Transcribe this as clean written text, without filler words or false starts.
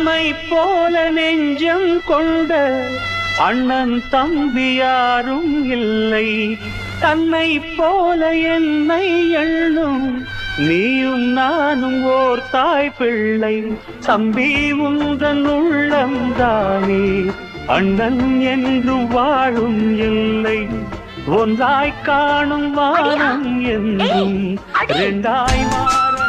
நம்மை போல நெஞ்சம் கொண்ட அண்ணன் தம்பி யாரும் இல்லை. தன்னை போல என்னை எண்ணும் நீயும் நானும் ஓர் தாய் பிள்ளை. தம்பி உந்தன் உள்ளம் தானே அண்ணன் என்று வாழும் இல்லை. ஒன்றாய் காணும் வானம் என்றும் இரண்டாய் மாற